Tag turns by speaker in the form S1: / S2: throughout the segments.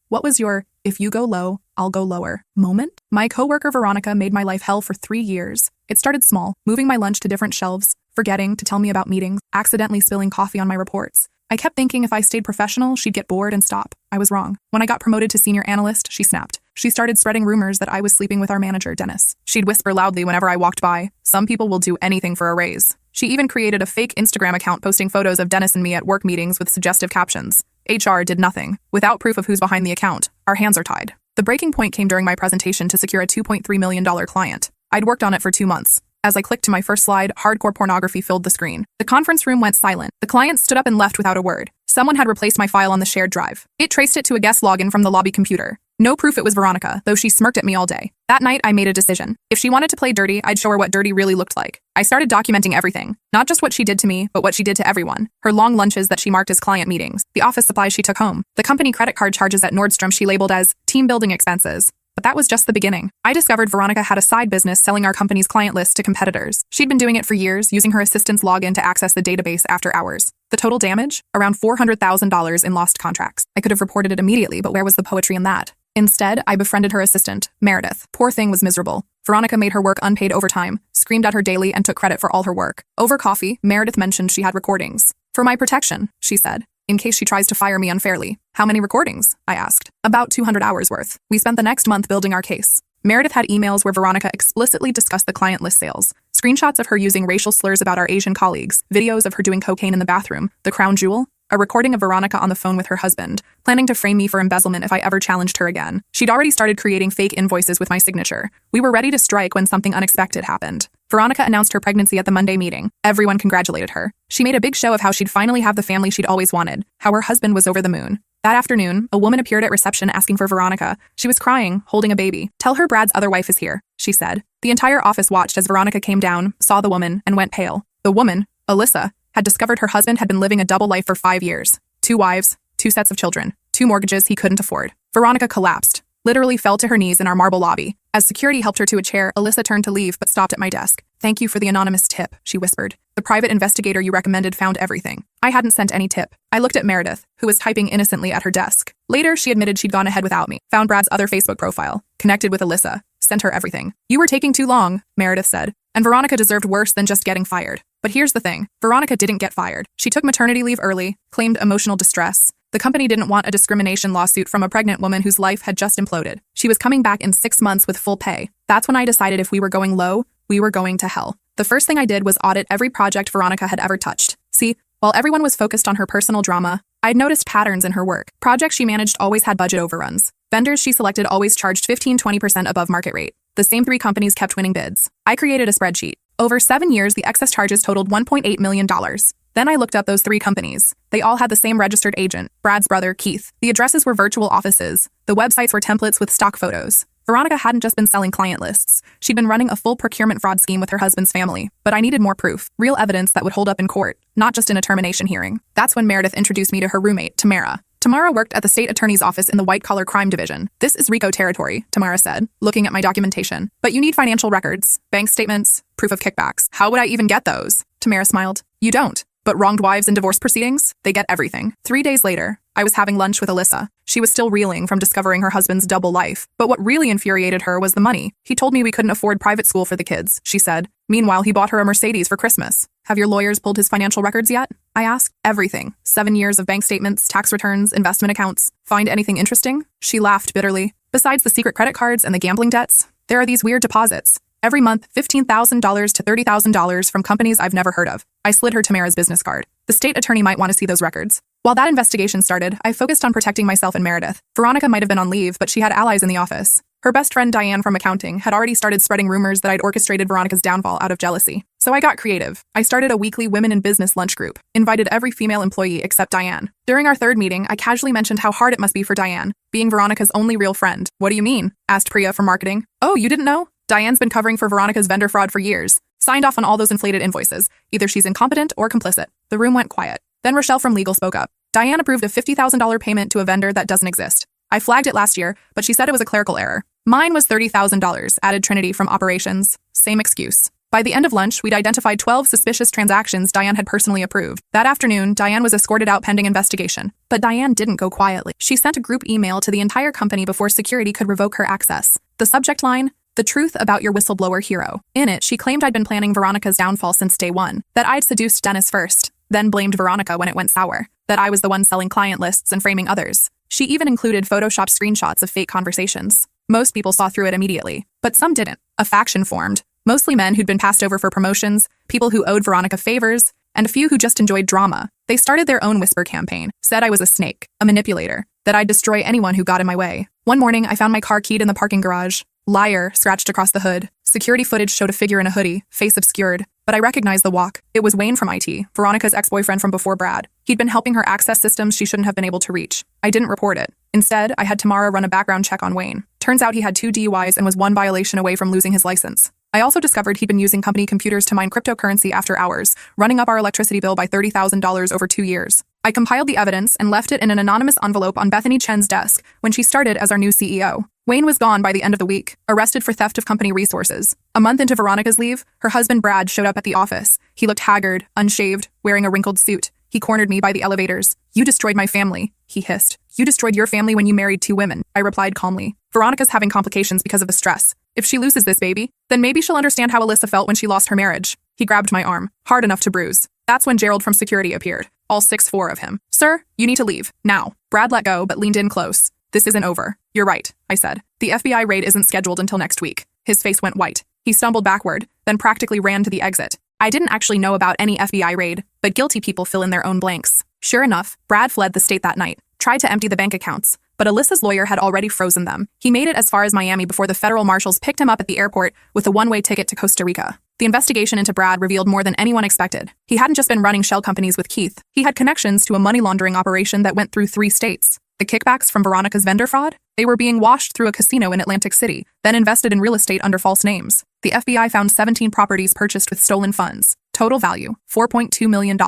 S1: What was your, if you go low, I'll go lower moment? My coworker Veronica made my life hell for 3 years. It started small, moving my lunch to different shelves, forgetting to tell me about meetings, accidentally spilling coffee on my reports. I kept thinking if I stayed professional, she'd get bored and stop. I was wrong. When I got promoted to senior analyst, she snapped. She started spreading rumors that I was sleeping with our manager, Dennis. She'd whisper loudly whenever I walked by, "Some people will do anything for a raise." She even created a fake Instagram account posting photos of Dennis and me at work meetings with suggestive captions. HR did nothing. Without proof of who's behind the account, our hands are tied. The breaking point came during my presentation to secure a $2.3 million client. I'd worked on it for 2 months. As I clicked to my first slide, hardcore pornography filled the screen. The conference room went silent. The client stood up and left without a word. Someone had replaced my file on the shared drive. It traced it to a guest login from the lobby computer. No proof it was Veronica, though she smirked at me all day. That night, I made a decision. If she wanted to play dirty, I'd show her what dirty really looked like. I started documenting everything. Not just what she did to me, but what she did to everyone. Her long lunches that she marked as client meetings. The office supplies she took home. The company credit card charges at Nordstrom she labeled as team building expenses. But that was just the beginning. I discovered Veronica had a side business selling our company's client list to competitors. She'd been doing it for years, using her assistant's login to access the database after hours. The total damage? Around $400,000 in lost contracts. I could have reported it immediately, but where was the poetry in that? Instead, I befriended her assistant, Meredith. Poor thing was miserable. Veronica made her work unpaid overtime, screamed at her daily, and took credit for all her work. Over coffee, Meredith mentioned she had recordings. "For my protection," she said, "in case she tries to fire me unfairly." "How many recordings?" I asked. "About 200 hours worth." We spent the next month building our case. Meredith had emails where Veronica explicitly discussed the client list sales, screenshots of her using racial slurs about our Asian colleagues, videos of her doing cocaine in the bathroom, the crown jewel, a recording of Veronica on the phone with her husband, planning to frame me for embezzlement if I ever challenged her again. She'd already started creating fake invoices with my signature. We were ready to strike when something unexpected happened. Veronica announced her pregnancy at the Monday meeting. Everyone congratulated her. She made a big show of how she'd finally have the family she'd always wanted, how her husband was over the moon. That afternoon, a woman appeared at reception asking for Veronica. She was crying, holding a baby. "Tell her Brad's other wife is here," she said. The entire office watched as Veronica came down, saw the woman, and went pale. The woman, Alyssa, had discovered her husband had been living a double life for 5 years. 2 wives, 2 sets of children, 2 mortgages he couldn't afford. Veronica collapsed, literally fell to her knees in our marble lobby. As security helped her to a chair, Alyssa turned to leave but stopped at my desk. "Thank you for the anonymous tip," she whispered. "The private investigator you recommended found everything." I hadn't sent any tip. I looked at Meredith, who was typing innocently at her desk. Later, she admitted she'd gone ahead without me, found Brad's other Facebook profile, connected with Alyssa, sent her everything. "You were taking too long," Meredith said, and Veronica deserved worse than just getting fired. But here's the thing. Veronica didn't get fired. She took maternity leave early, claimed emotional distress. The company didn't want a discrimination lawsuit from a pregnant woman whose life had just imploded. She was coming back in 6 months with full pay. That's when I decided if we were going low, we were going to hell. The first thing I did was audit every project Veronica had ever touched. See, while everyone was focused on her personal drama, I'd noticed patterns in her work. Projects she managed always had budget overruns. Vendors she selected always charged 15–20% above market rate. The same 3 companies kept winning bids. I created a spreadsheet. Over 7 years, the excess charges totaled $1.8 million. Then I looked up those 3 companies. They all had the same registered agent, Brad's brother, Keith. The addresses were virtual offices. The websites were templates with stock photos. Veronica hadn't just been selling client lists. She'd been running a full procurement fraud scheme with her husband's family. But I needed more proof, real evidence that would hold up in court, not just in a termination hearing. That's when Meredith introduced me to her roommate, Tamara. Tamara worked at the state attorney's office in the white-collar crime division. "This is RICO territory," Tamara said, looking at my documentation. "But you need financial records, bank statements, proof of kickbacks." "How would I even get those?" Tamara smiled. "You don't. But wronged wives in divorce proceedings? They get everything." 3 days later, I was having lunch with Alyssa. She was still reeling from discovering her husband's double life. But what really infuriated her was the money. "He told me we couldn't afford private school for the kids," she said. "Meanwhile, he bought her a Mercedes for Christmas." "Have your lawyers pulled his financial records yet?" I asked. "Everything. 7 years of bank statements, tax returns, investment accounts. Find anything interesting?" She laughed bitterly. "Besides the secret credit cards and the gambling debts, there are these weird deposits. Every month, $15,000 to $30,000 from companies I've never heard of." I slid her Tamara's business card. "The state attorney might want to see those records." While that investigation started, I focused on protecting myself and Meredith. Veronica might have been on leave, but she had allies in the office. Her best friend Diane from accounting had already started spreading rumors that I'd orchestrated Veronica's downfall out of jealousy. So I got creative. I started a weekly women in business lunch group, invited every female employee except Diane. During our 3rd meeting, I casually mentioned how hard it must be for Diane, being Veronica's only real friend. "What do you mean?" asked Priya from marketing. "Oh, you didn't know? Diane's been covering for Veronica's vendor fraud for years. Signed off on all those inflated invoices. Either she's incompetent or complicit." The room went quiet. Then Rochelle from legal spoke up. "Diane approved a $50,000 payment to a vendor that doesn't exist. I flagged it last year, but she said it was a clerical error." "Mine was $30,000, added Trinity from operations. "Same excuse." By the end of lunch, we'd identified 12 suspicious transactions Diane had personally approved. That afternoon, Diane was escorted out pending investigation. But Diane didn't go quietly. She sent a group email to the entire company before security could revoke her access. The subject line: "The truth about your whistleblower hero." In it, she claimed I'd been planning Veronica's downfall since day one, that I'd seduced Dennis first, then blamed Veronica when it went sour, that I was the one selling client lists and framing others. She even included photoshopped screenshots of fake conversations. Most people saw through it immediately, but some didn't. A faction formed, mostly men who'd been passed over for promotions, people who owed Veronica favors, and a few who just enjoyed drama. They started their own whisper campaign, said I was a snake, a manipulator, that I'd destroy anyone who got in my way. One morning, I found my car keyed in the parking garage. "Liar" scratched across the hood. Security footage showed a figure in a hoodie, face obscured, but I recognized the walk. It was Wayne from IT, Veronica's ex-boyfriend from before Brad. He'd been helping her access systems she shouldn't have been able to reach. I didn't report it. Instead, I had Tamara run a background check on Wayne. Turns out he had 2 DUIs and was 1 violation away from losing his license. I also discovered he'd been using company computers to mine cryptocurrency after hours, running up our electricity bill by $30,000 over 2 years. I compiled the evidence and left it in an anonymous envelope on Bethany Chen's desk when she started as our new CEO. Wayne was gone by the end of the week, arrested for theft of company resources. A month into Veronica's leave, her husband Brad showed up at the office. He looked haggard, unshaved, wearing a wrinkled suit. He cornered me by the elevators. "You destroyed my family," he hissed. "You destroyed your family when you married 2 women," I replied calmly. "Veronica's having complications because of the stress. If she loses this baby, then maybe she'll understand how Alyssa felt when she lost her marriage." He grabbed my arm, hard enough to bruise. That's when Gerald from security appeared, all 6'4" of him. "Sir, you need to leave, now." Brad let go but leaned in close. "This isn't over." "You're right," I said. "The FBI raid isn't scheduled until next week." His face went white. He stumbled backward, then practically ran to the exit. I didn't actually know about any FBI raid, but guilty people fill in their own blanks. Sure enough, Brad fled the state that night, tried to empty the bank accounts, but Alyssa's lawyer had already frozen them. He made it as far as Miami before the federal marshals picked him up at the airport with a one-way ticket to Costa Rica. The investigation into Brad revealed more than anyone expected. He hadn't just been running shell companies with Keith. He had connections to a money laundering operation that went through 3 states. The kickbacks from Veronica's vendor fraud? They were being washed through a casino in Atlantic City, then invested in real estate under false names. The FBI found 17 properties purchased with stolen funds. Total value, $4.2 million.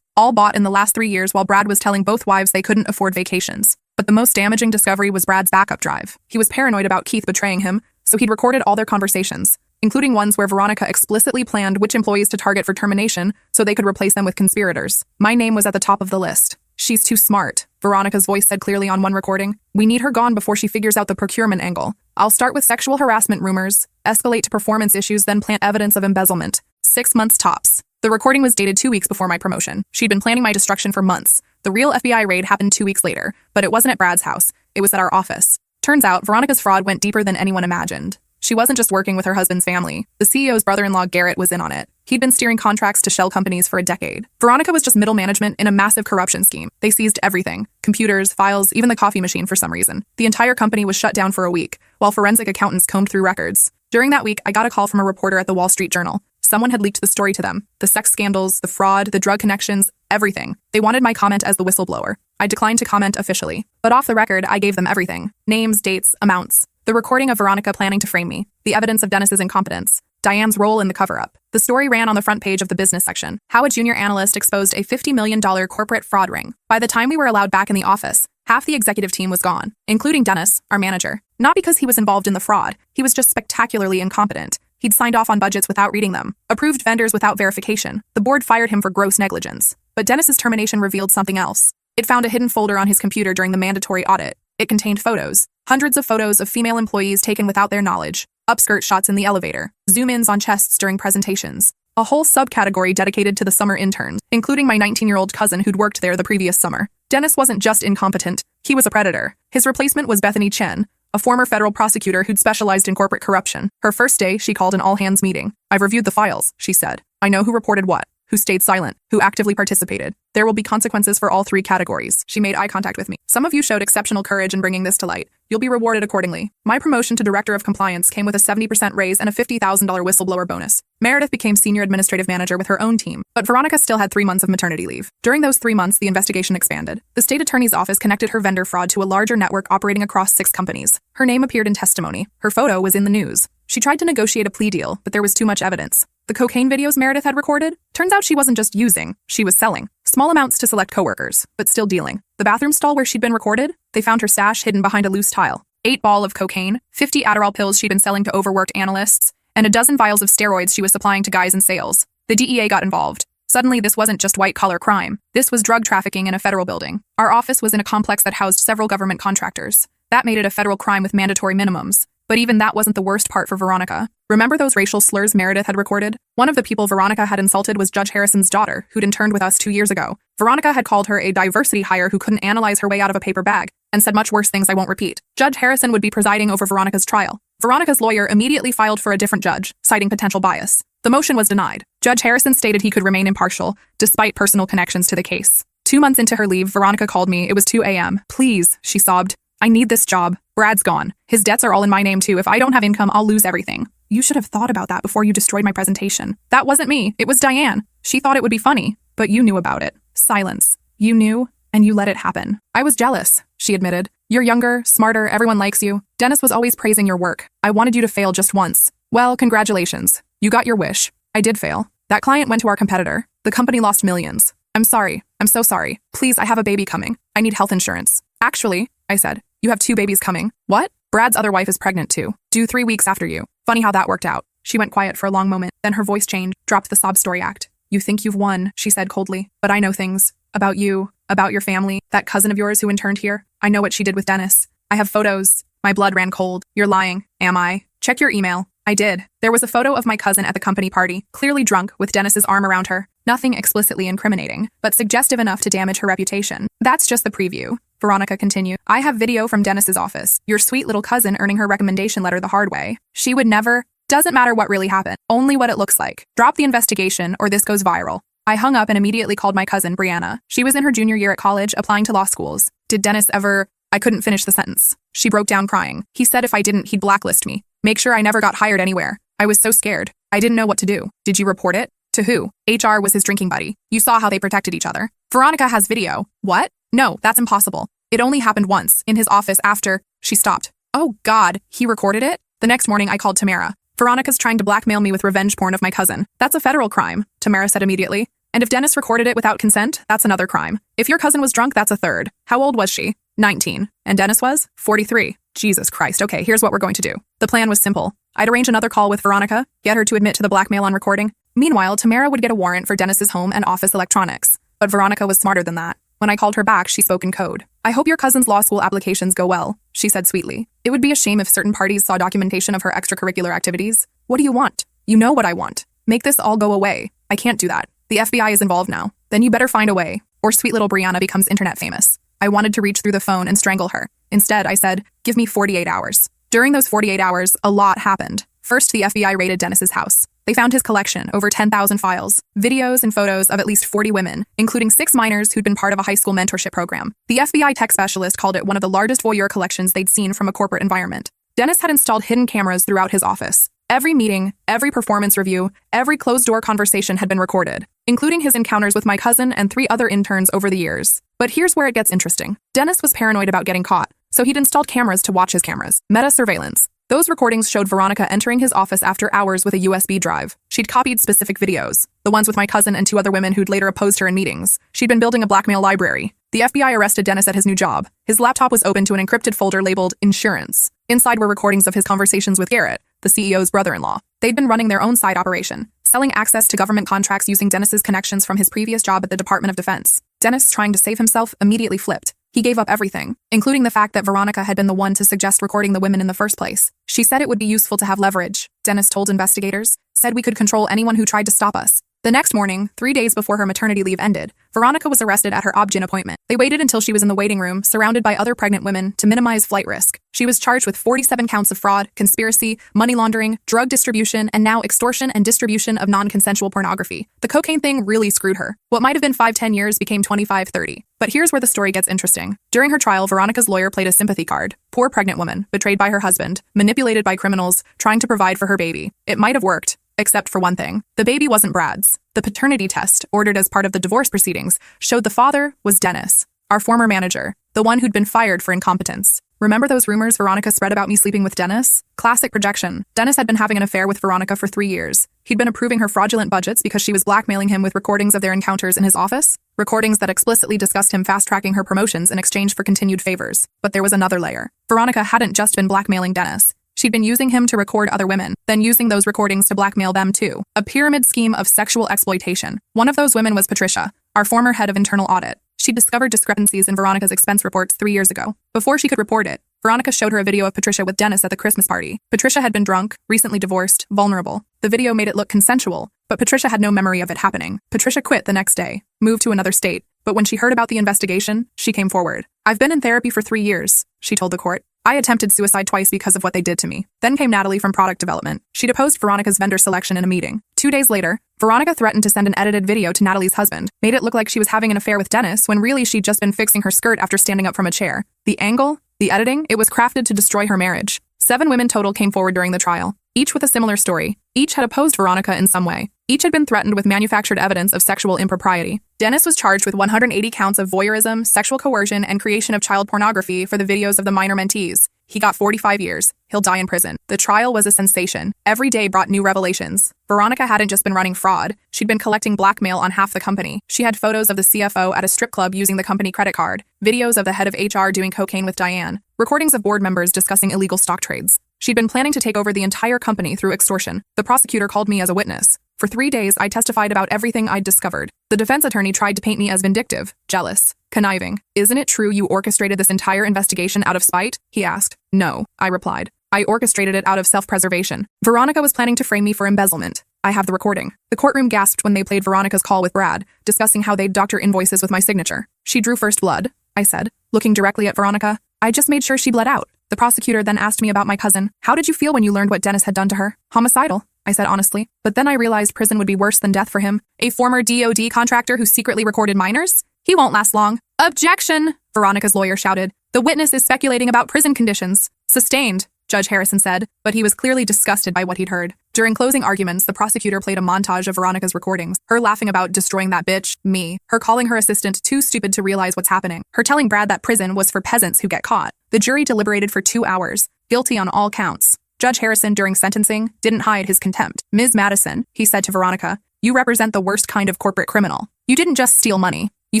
S1: All bought in the last 3 years while Brad was telling both wives they couldn't afford vacations. But the most damaging discovery was Brad's backup drive. He was paranoid about Keith betraying him, so he'd recorded all their conversations, including ones where Veronica explicitly planned which employees to target for termination so they could replace them with conspirators. My name was at the top of the list. "She's too smart," Veronica's voice said clearly on one recording. "We need her gone before she figures out the procurement angle. I'll start with sexual harassment rumors, escalate to performance issues, then plant evidence of embezzlement. 6 months tops." The recording was dated 2 weeks before my promotion. She'd been planning my destruction for months. The real FBI raid happened 2 weeks later, but it wasn't at Brad's house. It was at our office. Turns out, Veronica's fraud went deeper than anyone imagined. She wasn't just working with her husband's family. The CEO's brother-in-law, Garrett, was in on it. He'd been steering contracts to shell companies for a decade. Veronica was just middle management in a massive corruption scheme. They seized everything: computers, files, even the coffee machine for some reason. The entire company was shut down for a week, while forensic accountants combed through records. During that week, I got a call from a reporter at the Wall Street Journal. Someone had leaked the story to them. The sex scandals, the fraud, the drug connections, everything. They wanted my comment as the whistleblower. I declined to comment officially. But off the record, I gave them everything. Names, dates, amounts. The recording of Veronica planning to frame me. The evidence of Dennis's incompetence. Diane's role in the cover-up. The story ran on the front page of the business section. How a junior analyst exposed a $50 million corporate fraud ring. By the time we were allowed back in the office, half the executive team was gone, including Dennis, our manager. Not because he was involved in the fraud. He was just spectacularly incompetent. He'd signed off on budgets without reading them, approved vendors without verification. The board fired him for gross negligence. But Dennis's termination revealed something else. It found a hidden folder on his computer during the mandatory audit. It contained photos. Hundreds of photos of female employees taken without their knowledge. Upskirt shots in the elevator. Zoom-ins on chests during presentations. A whole subcategory dedicated to the summer interns, including my 19-year-old cousin who'd worked there the previous summer. Dennis wasn't just incompetent. He was a predator. His replacement was Bethany Chen, a former federal prosecutor who'd specialized in corporate corruption. Her first day, she called an all-hands meeting. "I've reviewed the files," she said. "I know who reported what, who stayed silent, who actively participated. There will be consequences for all 3 categories." She made eye contact with me. "Some of you showed exceptional courage in bringing this to light. You'll be rewarded accordingly." My promotion to Director of Compliance came with a 70% raise and a $50,000 whistleblower bonus. Meredith became Senior Administrative Manager with her own team, but Veronica still had 3 months of maternity leave. During those 3 months, the investigation expanded. The state attorney's office connected her vendor fraud to a larger network operating across 6 companies. Her name appeared in testimony. Her photo was in the news. She tried to negotiate a plea deal, but there was too much evidence. The cocaine videos Meredith had recorded? Turns out she wasn't just using, she was selling. Small amounts to select coworkers, but still dealing. The bathroom stall where she'd been recorded? They found her stash hidden behind a loose tile. 8 ball of cocaine, 50 Adderall pills she'd been selling to overworked analysts, and a dozen vials of steroids she was supplying to guys in sales. The DEA got involved. Suddenly, this wasn't just white-collar crime. This was drug trafficking in a federal building. Our office was in a complex that housed several government contractors. That made it a federal crime with mandatory minimums. But even that wasn't the worst part for Veronica. Remember those racial slurs Meredith had recorded? One of the people Veronica had insulted was Judge Harrison's daughter, who'd interned with us 2 years ago. Veronica had called her a diversity hire who couldn't analyze her way out of a paper bag, and said much worse things I won't repeat. Judge Harrison would be presiding over Veronica's trial. Veronica's lawyer immediately filed for a different judge, citing potential bias. The motion was denied. Judge Harrison stated he could remain impartial, despite personal connections to the case. 2 months into her leave, Veronica called me. It was 2 a.m. "Please," she sobbed. "I need this job. Brad's gone. His debts are all in my name too. If I don't have income, I'll lose everything." "You should have thought about that before you destroyed my presentation." "That wasn't me. It was Diane. She thought it would be funny. But you knew about it." Silence. "You knew, and you let it happen." "I was jealous," she admitted. "You're younger, smarter, everyone likes you. Dennis was always praising your work. I wanted you to fail just once." "Well, congratulations. You got your wish." "I did fail. That client went to our competitor. The company lost millions." "I'm sorry. I'm so sorry. Please, I have a baby coming. I need health insurance." "Actually," I said, "you have 2 babies coming." "What?" "Brad's other wife is pregnant too. Due 3 weeks after you." "Funny how that worked out." She went quiet for a long moment, then her voice changed, dropped the sob story act. "You think you've won," she said coldly. "But I know things. About you. About your family. That cousin of yours who interned here. I know what she did with Dennis. I have photos." My blood ran cold. "You're lying." "Am I?" "Check your email." I did. There was a photo of my cousin at the company party, clearly drunk, with Dennis's arm around her. Nothing explicitly incriminating, but suggestive enough to damage her reputation. "That's just the preview," Veronica continued. "I have video from Dennis's office. Your sweet little cousin earning her recommendation letter the hard way. She would never. Doesn't matter what really happened, only what it looks like. Drop the investigation or this goes viral." I hung up and immediately called my cousin, Brianna. She was in her junior year at college, applying to law schools. "Did Dennis ever—" I couldn't finish the sentence. She broke down crying. "He said if I didn't, he'd blacklist me. Make sure I never got hired anywhere." I was so scared. I didn't know what to do. "Did you report it?" "To who?" "HR was his drinking buddy. You saw how they protected each other." "Veronica has video." "What?" "No, that's impossible. It only happened once, in his office after—" She stopped. "Oh God, he recorded it?" The next morning I called Tamara. "Veronica's trying to blackmail me with revenge porn of my cousin." "That's a federal crime," Tamara said immediately. "And if Dennis recorded it without consent, that's another crime. If your cousin was drunk, that's a third." "How old was she?" 19. "And Dennis was?" 43. Jesus Christ. Okay, here's what we're going to do. The plan was simple. I'd arrange another call with Veronica, get her to admit to the blackmail on recording. Meanwhile, Tamara would get a warrant for Dennis's home and office electronics. But Veronica was smarter than that. When I called her back, she spoke in code. "I hope your cousin's law school applications go well," she said sweetly. "It would be a shame if certain parties saw documentation of her extracurricular activities." "What do you want?" "You know what I want. Make this all go away." "I can't do that. The FBI is involved now." "Then you better find a way, or sweet little Brianna becomes internet famous." I wanted to reach through the phone and strangle her. Instead, I said, "Give me 48 hours. During those 48 hours, a lot happened. First, the FBI raided Dennis's house. They found his collection, over 10,000 files, videos and photos of at least 40 women, including 6 minors who'd been part of a high school mentorship program. The FBI tech specialist called it one of the largest voyeur collections they'd seen from a corporate environment. Dennis had installed hidden cameras throughout his office. Every meeting, every performance review, every closed-door conversation had been recorded, including his encounters with my cousin and 3 other interns over the years. But here's where it gets interesting. Dennis was paranoid about getting caught, so he'd installed cameras to watch his cameras. Meta surveillance. Those recordings showed Veronica entering his office after hours with a USB drive. She'd copied specific videos, the ones with my cousin and 2 other women who'd later opposed her in meetings. She'd been building a blackmail library. The FBI arrested Dennis at his new job. His laptop was open to an encrypted folder labeled Insurance. Inside were recordings of his conversations with Garrett, the CEO's brother-in-law. They'd been running their own side operation, selling access to government contracts using Dennis's connections from his previous job at the Department of Defense. Dennis, trying to save himself, immediately flipped. He gave up everything, including the fact that Veronica had been the one to suggest recording the women in the first place. She said it would be useful to have leverage, Dennis told investigators, said we could control anyone who tried to stop us. The next morning, 3 days before her maternity leave ended, Veronica was arrested at her OB-GYN appointment. They waited until she was in the waiting room, surrounded by other pregnant women, to minimize flight risk. She was charged with 47 counts of fraud, conspiracy, money laundering, drug distribution, and now extortion and distribution of non-consensual pornography. The cocaine thing really screwed her. What might have been 5-10 years became 25-30. But here's where the story gets interesting. During her trial, Veronica's lawyer played a sympathy card. Poor pregnant woman, betrayed by her husband, manipulated by criminals, trying to provide for her baby. It might have worked. Except for one thing. The baby wasn't Brad's. The paternity test, ordered as part of the divorce proceedings, showed the father was Dennis, our former manager, the one who'd been fired for incompetence. Remember those rumors Veronica spread about me sleeping with Dennis? Classic projection. Dennis had been having an affair with Veronica for 3 years. He'd been approving her fraudulent budgets because she was blackmailing him with recordings of their encounters in his office. Recordings that explicitly discussed him fast-tracking her promotions in exchange for continued favors. But there was another layer. Veronica hadn't just been blackmailing Dennis. She'd been using him to record other women, then using those recordings to blackmail them too. A pyramid scheme of sexual exploitation. One of those women was Patricia, our former head of internal audit. She'd discovered discrepancies in Veronica's expense reports 3 years ago. Before she could report it, Veronica showed her a video of Patricia with Dennis at the Christmas party. Patricia had been drunk, recently divorced, vulnerable. The video made it look consensual, but Patricia had no memory of it happening. Patricia quit the next day, moved to another state, but when she heard about the investigation, she came forward. "I've been in therapy for 3 years," she told the court. "I attempted suicide twice because of what they did to me." Then came Natalie from product development. She deposed Veronica's vendor selection in a meeting. 2 days later, Veronica threatened to send an edited video to Natalie's husband, made it look like she was having an affair with Dennis when really she'd just been fixing her skirt after standing up from a chair. The angle, the editing, it was crafted to destroy her marriage. 7 women total came forward during the trial, each with a similar story. Each had opposed Veronica in some way. Each had been threatened with manufactured evidence of sexual impropriety. Dennis was charged with 180 counts of voyeurism, sexual coercion, and creation of child pornography for the videos of the minor mentees. He got 45 years. He'll die in prison. The trial was a sensation. Every day brought new revelations. Veronica hadn't just been running fraud. She'd been collecting blackmail on half the company. She had photos of the CFO at a strip club using the company credit card, videos of the head of HR doing cocaine with Diane, recordings of board members discussing illegal stock trades. She'd been planning to take over the entire company through extortion. The prosecutor called me as a witness. For 3 days, I testified about everything I'd discovered. The defense attorney tried to paint me as vindictive, jealous, conniving. "Isn't it true you orchestrated this entire investigation out of spite?" he asked. "No," I replied. "I orchestrated it out of self-preservation." Veronica was planning to frame me for embezzlement. I have the recording. The courtroom gasped when they played Veronica's call with Brad, discussing how they'd doctor invoices with my signature. "She drew first blood," I said, looking directly at Veronica. "I just made sure she bled out." The prosecutor then asked me about my cousin. "How did you feel when you learned what Dennis had done to her?" "Homicidal," I said honestly. But then I realized prison would be worse than death for him. A former DOD contractor who secretly recorded minors? He won't last long. "Objection!" Veronica's lawyer shouted. "The witness is speculating about prison conditions." "Sustained," Judge Harrison said, but he was clearly disgusted by what he'd heard. During closing arguments, the prosecutor played a montage of Veronica's recordings, her laughing about destroying that bitch, me, her calling her assistant too stupid to realize what's happening, her telling Brad that prison was for peasants who get caught. The jury deliberated for 2 hours, guilty on all counts. Judge Harrison, during sentencing, didn't hide his contempt. "Ms. Madison," he said to Veronica, "you represent the worst kind of corporate criminal. You didn't just steal money. You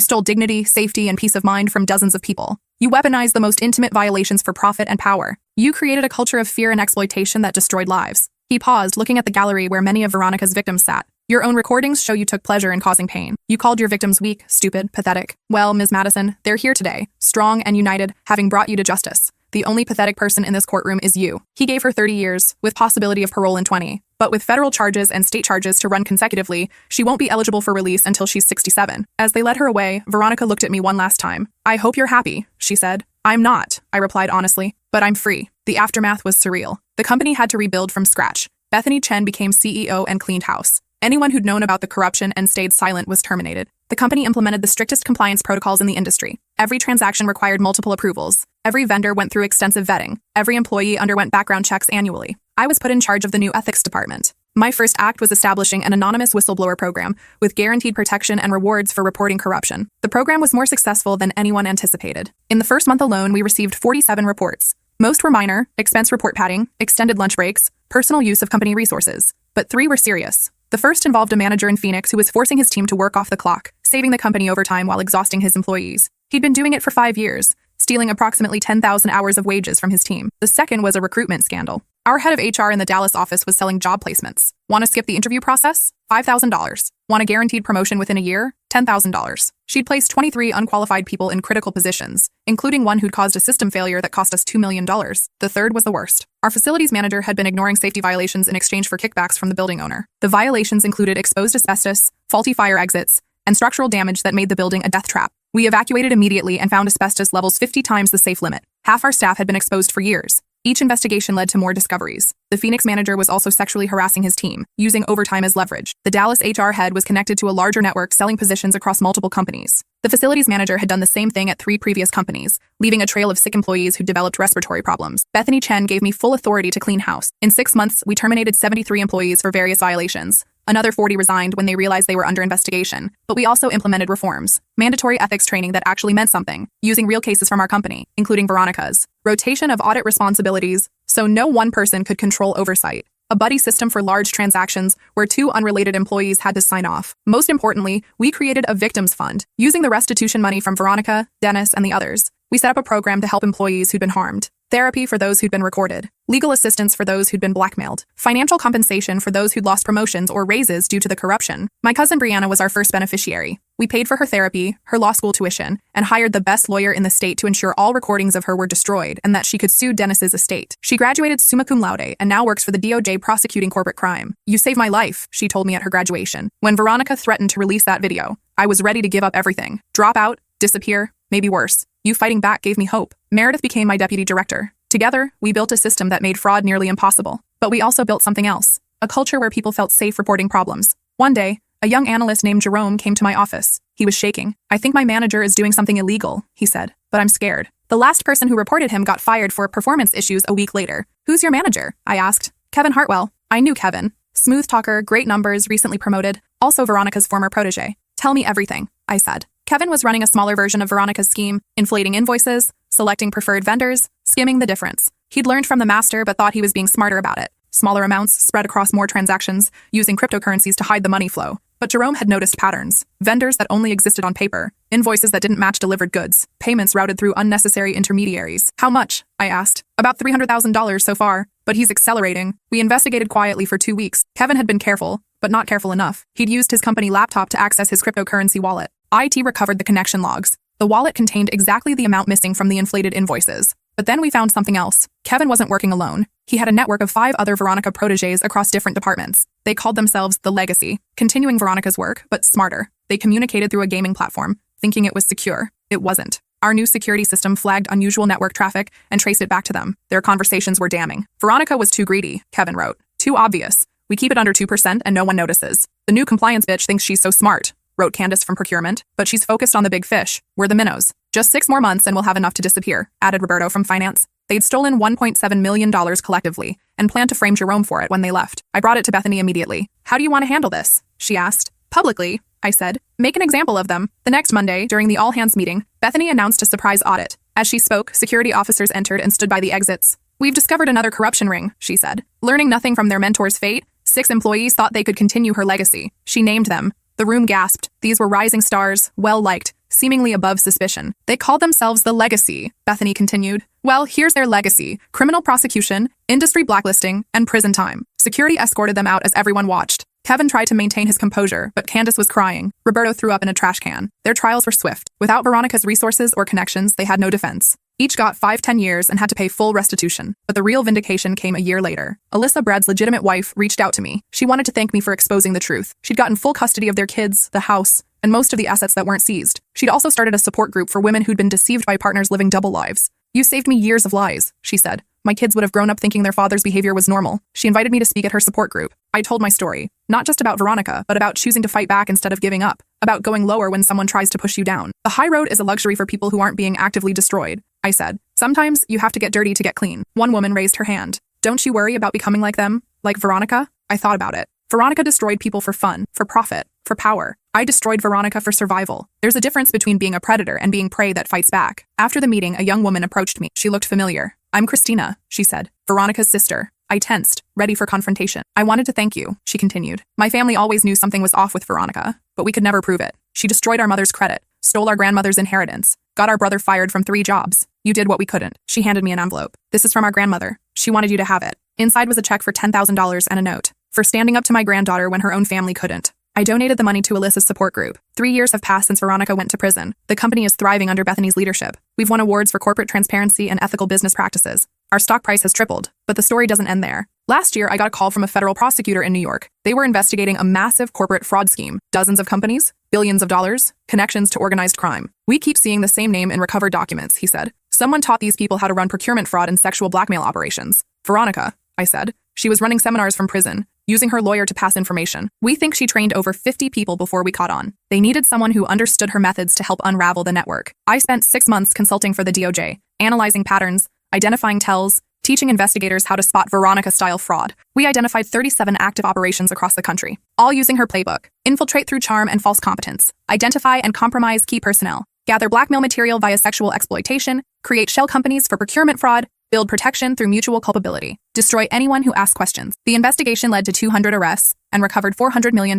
S1: stole dignity, safety, and peace of mind from dozens of people. You weaponized the most intimate violations for profit and power. You created a culture of fear and exploitation that destroyed lives." He paused, looking at the gallery where many of Veronica's victims sat. "Your own recordings show you took pleasure in causing pain. You called your victims weak, stupid, pathetic. Well, Ms. Madison, they're here today, strong and united, having brought you to justice. The only pathetic person in this courtroom is you." He gave her 30 years, with possibility of parole in 20. But with federal charges and state charges to run consecutively, she won't be eligible for release until she's 67. As they led her away, Veronica looked at me one last time. "I hope you're happy," she said. "I'm not," I replied honestly, "but I'm free." The aftermath was surreal. The company had to rebuild from scratch. Bethany Chen became CEO and cleaned house. Anyone who'd known about the corruption and stayed silent was terminated. The company implemented the strictest compliance protocols in the industry. Every transaction required multiple approvals. Every vendor went through extensive vetting. Every employee underwent background checks annually. I was put in charge of the new ethics department. My first act was establishing an anonymous whistleblower program with guaranteed protection and rewards for reporting corruption. The program was more successful than anyone anticipated. In the first month alone, we received 47 reports. Most were minor: expense report padding, extended lunch breaks, personal use of company resources. But 3 were serious. The first involved a manager in Phoenix who was forcing his team to work off the clock, saving the company overtime while exhausting his employees. He'd been doing it for 5 years, stealing approximately 10,000 hours of wages from his team. The second was a recruitment scandal. Our head of HR in the Dallas office was selling job placements. Want to skip the interview process? $5,000. Want a guaranteed promotion within a year? $10,000. She'd placed 23 unqualified people in critical positions, including one who'd caused a system failure that cost us $2 million. The third was the worst. Our facilities manager had been ignoring safety violations in exchange for kickbacks from the building owner. The violations included exposed asbestos, faulty fire exits, and structural damage that made the building a death trap. We evacuated immediately and found asbestos levels 50 times the safe limit. Half our staff had been exposed for years. Each investigation led to more discoveries. The Phoenix manager was also sexually harassing his team, using overtime as leverage. The Dallas HR head was connected to a larger network selling positions across multiple companies. The facilities manager had done the same thing at 3 previous companies, leaving a trail of sick employees who developed respiratory problems. Bethany Chen gave me full authority to clean house. In 6 months, we terminated 73 employees for various violations. Another 40 resigned when they realized they were under investigation, but we also implemented reforms. Mandatory ethics training that actually meant something, using real cases from our company, including Veronica's. Rotation of audit responsibilities, so no one person could control oversight. A buddy system for large transactions where 2 unrelated employees had to sign off. Most importantly, we created a victims fund, using the restitution money from Veronica, Dennis, and the others. We set up a program to help employees who'd been harmed. Therapy for those who'd been recorded. legal assistance for those who'd been blackmailed, financial compensation for those who'd lost promotions or raises due to the corruption. My cousin Brianna was our first beneficiary. We paid for her therapy, her law school tuition, and hired the best lawyer in the state to ensure all recordings of her were destroyed and that she could sue Dennis's estate. She graduated summa cum laude and now works for the DOJ prosecuting corporate crime. You saved my life, she told me at her graduation. When Veronica threatened to release that video, I was ready to give up everything. Drop out, disappear, maybe worse. You fighting back gave me hope. Meredith became my deputy director. Together, we built a system that made fraud nearly impossible. But we also built something else, a culture where people felt safe reporting problems. One day, a young analyst named Jerome came to my office. He was shaking. I think my manager is doing something illegal, he said, but I'm scared. The last person who reported him got fired for performance issues a week later. Who's your manager? I asked. Kevin Hartwell. I knew Kevin. Smooth talker, great numbers, recently promoted, also Veronica's former protege. Tell me everything, I said. Kevin was running a smaller version of Veronica's scheme, inflating invoices, selecting preferred vendors, skimming the difference. He'd learned from the master but thought he was being smarter about it. Smaller amounts spread across more transactions, using cryptocurrencies to hide the money flow. But Jerome had noticed patterns. Vendors that only existed on paper, invoices that didn't match delivered goods, payments routed through unnecessary intermediaries. How much? I asked. About $300,000 so far, but he's accelerating. We investigated quietly for 2 weeks. Kevin had been careful, but not careful enough. He'd used his company laptop to access his cryptocurrency wallet. IT recovered the connection logs. The wallet contained exactly the amount missing from the inflated invoices. But then we found something else. Kevin wasn't working alone. He had a network of 5 other Veronica proteges across different departments. They called themselves the Legacy, continuing Veronica's work, but smarter. They communicated through a gaming platform, thinking it was secure. It wasn't. Our new security system flagged unusual network traffic and traced it back to them. Their conversations were damning. Veronica was too greedy, Kevin wrote. Too obvious. We keep it under 2% and no one notices. The new compliance bitch thinks she's so smart, wrote Candace from procurement, but she's focused on the big fish. We're the minnows. Just 6 more months and we'll have enough to disappear, added Roberto from finance. They'd stolen $1.7 million collectively and planned to frame Jerome for it when they left. I brought it to Bethany immediately. How do you want to handle this? She asked. Publicly, I said. Make an example of them. The next Monday, during the all-hands meeting, Bethany announced a surprise audit. As she spoke, security officers entered and stood by the exits. We've discovered another corruption ring, she said. Learning nothing from their mentor's fate, 6 employees thought they could continue her legacy. She named them. The room gasped. These were rising stars, well-liked, seemingly above suspicion. They called themselves the Legacy, Bethany continued. Well, here's their legacy: criminal prosecution, industry blacklisting, and prison time. Security escorted them out as everyone watched. Kevin tried to maintain his composure, but Candace was crying. Roberto threw up in a trash can. Their trials were swift. Without Veronica's resources or connections, they had no defense. Each got 5-10 years and had to pay full restitution. But the real vindication came a year later. Alyssa Brad's legitimate wife reached out to me. She wanted to thank me for exposing the truth. She'd gotten full custody of their kids, the house, and most of the assets that weren't seized. She'd also started a support group for women who'd been deceived by partners living double lives. You saved me years of lies, she said. My kids would have grown up thinking their father's behavior was normal. She invited me to speak at her support group. I told my story, not just about Veronica, but about choosing to fight back instead of giving up, about going lower when someone tries to push you down. The high road is a luxury for people who aren't being actively destroyed, I said. Sometimes you have to get dirty to get clean. One woman raised her hand. Don't you worry about becoming like them? Like Veronica? I thought about it. Veronica destroyed people for fun, for profit, for power. I destroyed Veronica for survival. There's a difference between being a predator and being prey that fights back. After the meeting, a young woman approached me. She looked familiar. I'm Christina, she said. Veronica's sister. I tensed, ready for confrontation. I wanted to thank you, she continued. My family always knew something was off with Veronica, but we could never prove it. She destroyed our mother's credit, stole our grandmother's inheritance, got our brother fired from 3 jobs. You did what we couldn't. She handed me an envelope. This is from our grandmother. She wanted you to have it. Inside was a check for $10,000 and a note for standing up to my granddaughter when her own family couldn't. I donated the money to Alyssa's support group. 3 years have passed since Veronica went to prison. The company is thriving under Bethany's leadership. We've won awards for corporate transparency and ethical business practices. Our stock price has tripled, but the story doesn't end there. Last year, I got a call from a federal prosecutor in New York. They were investigating a massive corporate fraud scheme. Dozens of companies, billions of dollars, connections to organized crime. We keep seeing the same name in recovered documents, he said. Someone taught these people how to run procurement fraud and sexual blackmail operations. Veronica, I said. She was running seminars from prison, using her lawyer to pass information. We think she trained over 50 people before we caught on. They needed someone who understood her methods to help unravel the network. I spent 6 months consulting for the DOJ, analyzing patterns, identifying tells, teaching investigators how to spot Veronica-style fraud. We identified 37 active operations across the country, all using her playbook. Infiltrate through charm and false competence. Identify and compromise key personnel. Gather blackmail material via sexual exploitation. Create shell companies for procurement fraud. Build protection through mutual culpability. Destroy anyone who asks questions. The investigation led to 200 arrests and recovered $400 million.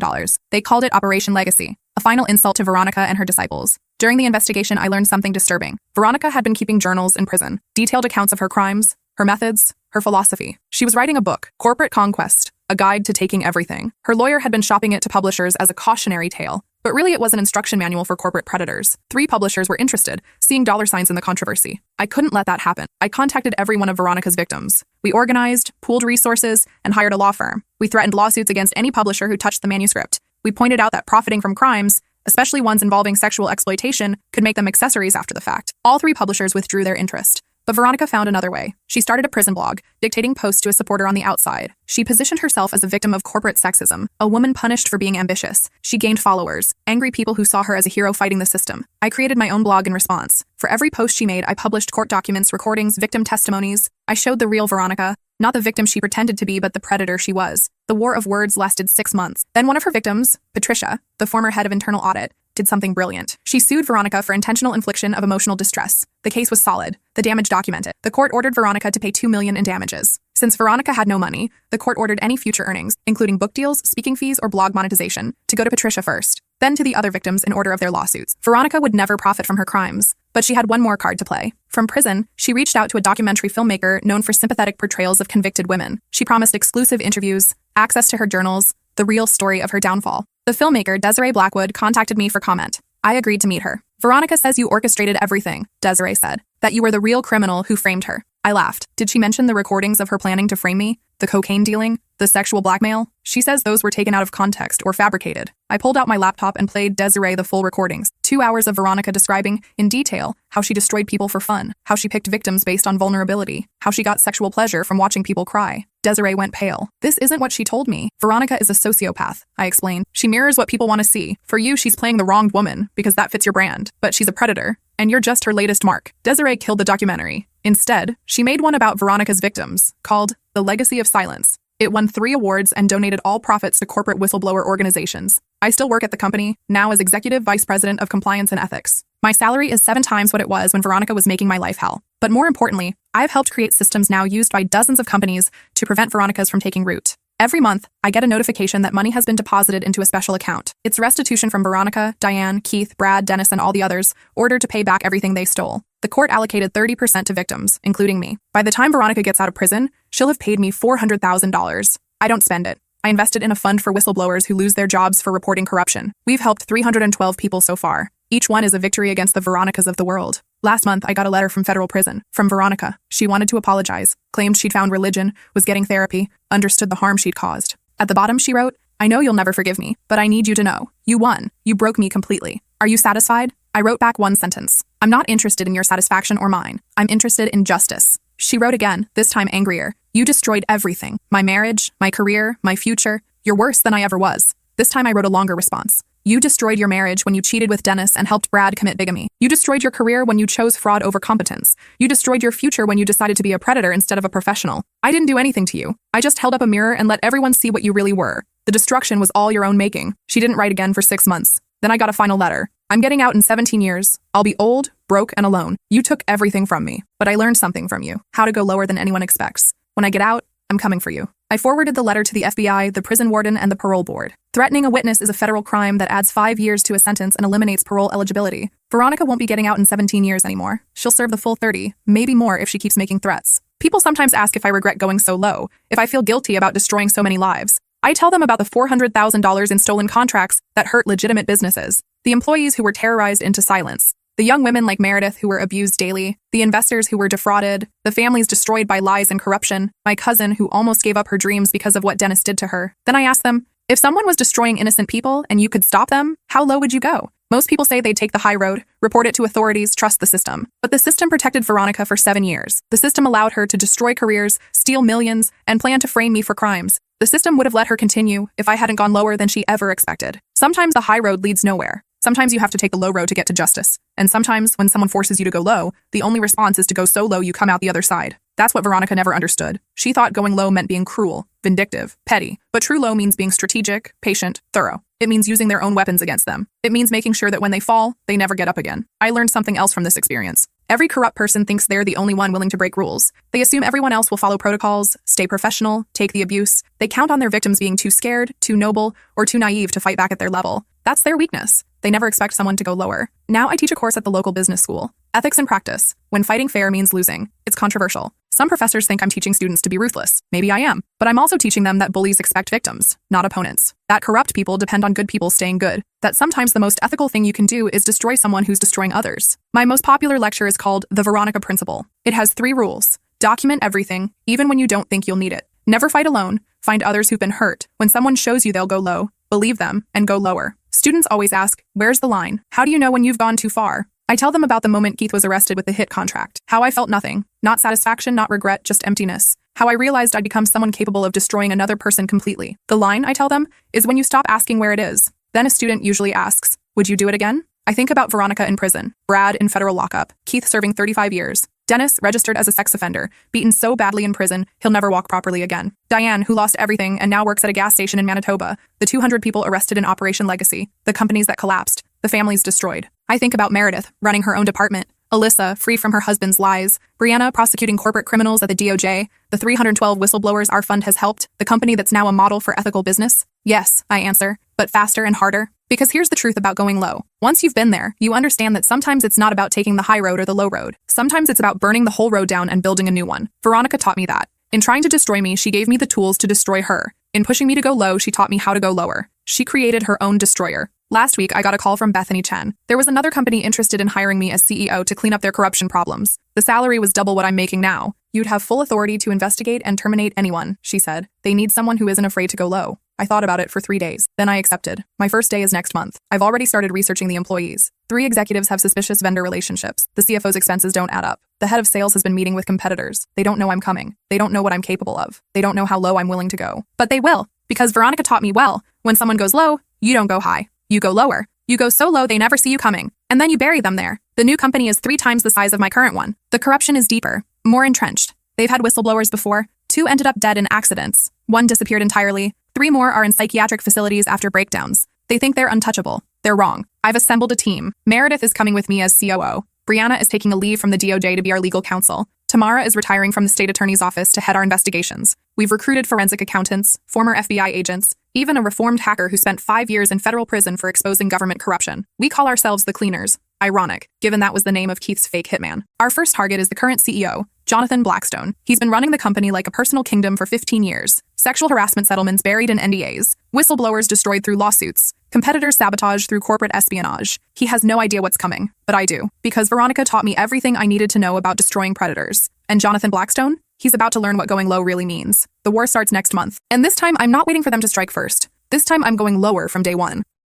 S1: They called it Operation Legacy, a final insult to Veronica and her disciples. During the investigation, I learned something disturbing. Veronica had been keeping journals in prison, detailed accounts of her crimes, her methods, her philosophy. She was writing a book, Corporate Conquest, a guide to taking everything. Her lawyer had been shopping it to publishers as a cautionary tale, but really it was an instruction manual for corporate predators. 3 publishers were interested, seeing dollar signs in the controversy. I couldn't let that happen. I contacted every one of Veronica's victims. We organized, pooled resources, and hired a law firm. We threatened lawsuits against any publisher who touched the manuscript. We pointed out that profiting from crimes, especially ones involving sexual exploitation, could make them accessories after the fact. All 3 publishers withdrew their interest. But Veronica found another way. She started a prison blog, dictating posts to a supporter on the outside. She positioned herself as a victim of corporate sexism, a woman punished for being ambitious. She gained followers, angry people who saw her as a hero fighting the system. I created my own blog in response. For every post she made, I published court documents, recordings, victim testimonies. I showed the real Veronica, not the victim she pretended to be, but the predator she was. The war of words lasted 6 months. Then one of her victims, Patricia, the former head of internal audit, did something brilliant. She sued Veronica for intentional infliction of emotional distress. The case was solid, the damage documented. The court ordered Veronica to pay $2 million in damages. Since Veronica had no money, the court ordered any future earnings, including book deals, speaking fees, or blog monetization, to go to Patricia first, then to the other victims in order of their lawsuits. Veronica would never profit from her crimes, but she had one more card to play. From prison, she reached out to a documentary filmmaker known for sympathetic portrayals of convicted women. She promised exclusive interviews, access to her journals, the real story of her downfall. The filmmaker, Desiree Blackwood, contacted me for comment. I agreed to meet her. Veronica says you orchestrated everything, Desiree said, that you were the real criminal who framed her. I laughed. Did she mention the recordings of her planning to frame me? The cocaine dealing? The sexual blackmail? She says those were taken out of context or fabricated. I pulled out my laptop and played Desiree the full recordings. 2 hours of Veronica describing, in detail, how she destroyed people for fun, how she picked victims based on vulnerability, how she got sexual pleasure from watching people cry. Desiree went pale. This isn't what she told me. Veronica is a sociopath, I explained. She mirrors what people want to see. For you, she's playing the wronged woman, because that fits your brand. But she's a predator, and you're just her latest mark. Desiree killed the documentary. Instead, she made one about Veronica's victims, called The Legacy of Silence. It won 3 awards and donated all profits to corporate whistleblower organizations. I still work at the company, now as Executive Vice President of Compliance and Ethics. My salary is 7 times what it was when Veronica was making my life hell. But more importantly, I've helped create systems now used by dozens of companies to prevent Veronica's from taking root. Every month, I get a notification that money has been deposited into a special account. It's restitution from Veronica, Diane, Keith, Brad, Dennis, and all the others, ordered to pay back everything they stole. The court allocated 30% to victims, including me. By the time Veronica gets out of prison, she'll have paid me $400,000. I don't spend it. I invested in a fund for whistleblowers who lose their jobs for reporting corruption. We've helped 312 people so far. Each one is a victory against the Veronicas of the world. Last month, I got a letter from federal prison, from Veronica. She wanted to apologize, claimed she'd found religion, was getting therapy, understood the harm she'd caused. At the bottom, she wrote, I know you'll never forgive me, but I need you to know. You won. You broke me completely. Are you satisfied? I wrote back one sentence. I'm not interested in your satisfaction or mine. I'm interested in justice. She wrote again, this time angrier. You destroyed everything. My marriage, my career, my future. You're worse than I ever was. This time I wrote a longer response. You destroyed your marriage when you cheated with Dennis and helped Brad commit bigamy. You destroyed your career when you chose fraud over competence. You destroyed your future when you decided to be a predator instead of a professional. I didn't do anything to you. I just held up a mirror and let everyone see what you really were. The destruction was all your own making. She didn't write again for 6 months. Then I got a final letter. I'm getting out in 17 years. I'll be old, broke, and alone. You took everything from me. But I learned something from you. How to go lower than anyone expects. When I get out, I'm coming for you. I forwarded the letter to the FBI, the prison warden, and the parole board. Threatening a witness is a federal crime that adds 5 years to a sentence and eliminates parole eligibility. Veronica won't be getting out in 17 years anymore. She'll serve the full 30, maybe more if she keeps making threats. People sometimes ask if I regret going so low, if I feel guilty about destroying so many lives. I tell them about the $400,000 in stolen contracts that hurt legitimate businesses, the employees who were terrorized into silence, the young women like Meredith who were abused daily, the investors who were defrauded, the families destroyed by lies and corruption, my cousin who almost gave up her dreams because of what Dennis did to her. Then I asked them, if someone was destroying innocent people and you could stop them, how low would you go? Most people say they'd take the high road, report it to authorities, trust the system. But the system protected Veronica for 7 years. The system allowed her to destroy careers, steal millions, and plan to frame me for crimes. The system would have let her continue if I hadn't gone lower than she ever expected. Sometimes the high road leads nowhere. Sometimes you have to take the low road to get to justice. And sometimes, when someone forces you to go low, the only response is to go so low you come out the other side. That's what Veronica never understood. She thought going low meant being cruel, vindictive, petty. But true low means being strategic, patient, thorough. It means using their own weapons against them. It means making sure that when they fall, they never get up again. I learned something else from this experience. Every corrupt person thinks they're the only one willing to break rules. They assume everyone else will follow protocols, stay professional, take the abuse. They count on their victims being too scared, too noble, or too naive to fight back at their level. That's their weakness. They never expect someone to go lower. Now I teach a course at the local business school. Ethics in practice. When fighting fair means losing. It's controversial. Some professors think I'm teaching students to be ruthless. Maybe I am. But I'm also teaching them that bullies expect victims, not opponents. That corrupt people depend on good people staying good. That sometimes the most ethical thing you can do is destroy someone who's destroying others. My most popular lecture is called The Veronica Principle. It has 3 rules. Document everything, even when you don't think you'll need it. Never fight alone. Find others who've been hurt. When someone shows you they'll go low, believe them and go lower. Students always ask, where's the line? How do you know when you've gone too far? I tell them about the moment Keith was arrested with the hit contract. How I felt nothing. Not satisfaction, not regret, just emptiness. How I realized I'd become someone capable of destroying another person completely. The line, I tell them, is when you stop asking where it is. Then a student usually asks, would you do it again? I think about Veronica in prison, Brad in federal lockup, Keith serving 35 years. Dennis, registered as a sex offender, beaten so badly in prison, he'll never walk properly again. Diane, who lost everything and now works at a gas station in Manitoba. The 200 people arrested in Operation Legacy. The companies that collapsed. The families destroyed. I think about Meredith, running her own department. Alyssa, free from her husband's lies. Brianna, prosecuting corporate criminals at the DOJ. The 312 whistleblowers our fund has helped. The company that's now a model for ethical business. Yes, I answer, but faster and harder. Because here's the truth about going low. Once you've been there, you understand that sometimes it's not about taking the high road or the low road. Sometimes it's about burning the whole road down and building a new one. Veronica taught me that. In trying to destroy me, she gave me the tools to destroy her. In pushing me to go low, she taught me how to go lower. She created her own destroyer. Last week, I got a call from Bethany Chen. There was another company interested in hiring me as CEO to clean up their corruption problems. The salary was double what I'm making now. You'd have full authority to investigate and terminate anyone, she said. They need someone who isn't afraid to go low. I thought about it for 3 days. Then I accepted. My first day is next month. I've already started researching the employees. 3 executives have suspicious vendor relationships. The CFO's expenses don't add up. The head of sales has been meeting with competitors. They don't know I'm coming. They don't know what I'm capable of. They don't know how low I'm willing to go. But they will, because Veronica taught me well. When someone goes low, you don't go high. You go lower. You go so low they never see you coming. And then you bury them there. The new company is 3 times the size of my current one. The corruption is deeper, more entrenched. They've had whistleblowers before. 2 ended up dead in accidents. 1 disappeared entirely. 3 more are in psychiatric facilities after breakdowns. They think they're untouchable. They're wrong. I've assembled a team. Meredith is coming with me as COO. Brianna is taking a leave from the DOJ to be our legal counsel. Tamara is retiring from the state attorney's office to head our investigations. We've recruited forensic accountants, former FBI agents, even a reformed hacker who spent 5 years in federal prison for exposing government corruption. We call ourselves the Cleaners. Ironic, given that was the name of Keith's fake hitman. Our first target is the current CEO, Jonathan Blackstone. He's been running the company like a personal kingdom for 15 years. Sexual harassment settlements buried in NDAs. Whistleblowers destroyed through lawsuits. Competitors sabotaged through corporate espionage. He has no idea what's coming, but I do. Because Veronica taught me everything I needed to know about destroying predators. And Jonathan Blackstone? He's about to learn what going low really means. The war starts next month. And this time, I'm not waiting for them to strike first. This time, I'm going lower from day 1.